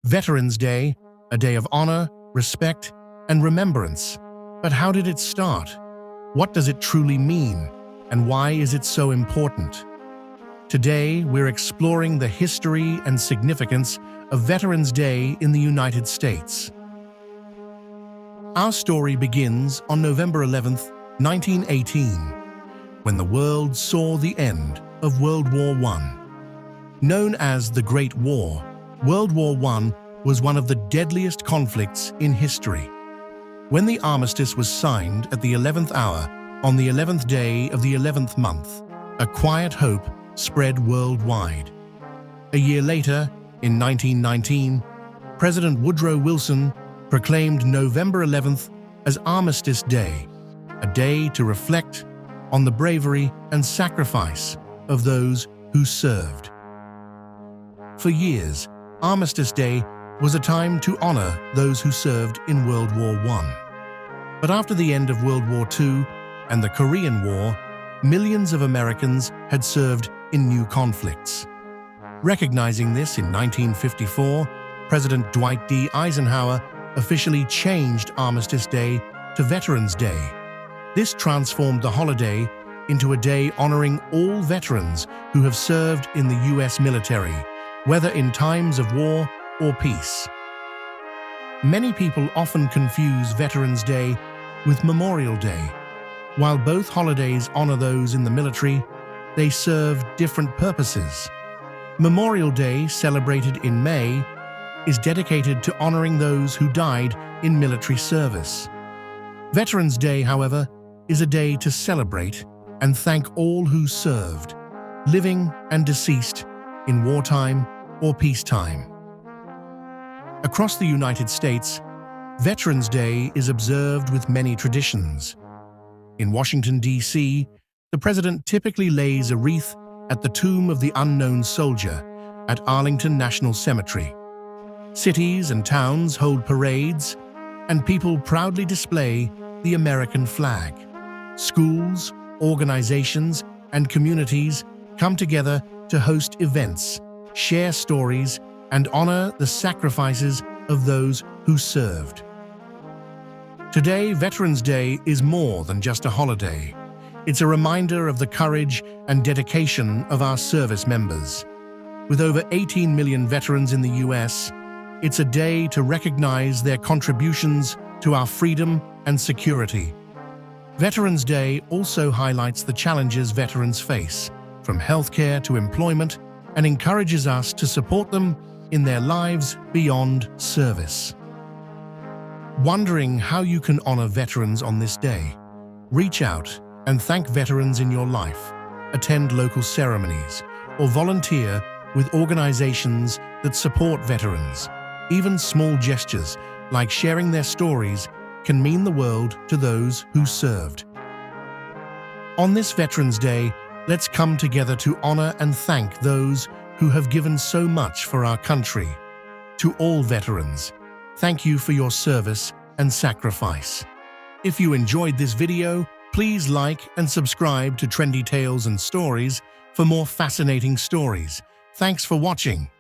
Veterans Day, a day of honor, respect, and remembrance. But how did it start? What does it truly mean? And why is it so important? Today, we're exploring the history and significance of Veterans Day in the United States. Our story begins on November 11th, 1918, when the world saw the end of World War I. Known as the Great War, World War I was one of the deadliest conflicts in history. When the Armistice was signed at the 11th hour, on the 11th day of the 11th month, a quiet hope spread worldwide. A year later, in 1919, President Woodrow Wilson proclaimed November 11th as Armistice Day, a day to reflect on the bravery and sacrifice of those who served. For years, Armistice Day was a time to honor those who served in World War I. But after the end of World War II and the Korean War, millions of Americans had served in new conflicts. Recognizing this in 1954, President Dwight D. Eisenhower officially changed Armistice Day to Veterans Day. This transformed the holiday into a day honoring all veterans who have served in the U.S. military, whether in times of war or peace. Many people often confuse Veterans Day with Memorial Day. While both holidays honor those in the military, they serve different purposes. Memorial Day, celebrated in May, is dedicated to honoring those who died in military service. Veterans Day, however, is a day to celebrate and thank all who served, living and deceased, in wartime or peacetime. Across the United States, Veterans Day is observed with many traditions. In Washington, D.C., the president typically lays a wreath at the tomb of the unknown soldier at Arlington National Cemetery. Cities and towns hold parades, and people proudly display the American flag. Schools, organizations, and communities come together to host events, share stories, and honor the sacrifices of those who served. Today, Veterans Day is more than just a holiday. It's a reminder of the courage and dedication of our service members. With over 18 million veterans in the U.S., it's a day to recognize their contributions to our freedom and security. Veterans Day also highlights the challenges veterans face, from healthcare to employment, and encourages us to support them in their lives beyond service. Wondering how you can honor veterans on this day? Reach out and thank veterans in your life, attend local ceremonies, or volunteer with organizations that support veterans. Even small gestures, like sharing their stories, can mean the world to those who served. On this Veterans Day, let's come together to honor and thank those who have given so much for our country. To all veterans, thank you for your service and sacrifice. If you enjoyed this video, please like and subscribe to Trendy Tales and Stories for more fascinating stories. Thanks for watching.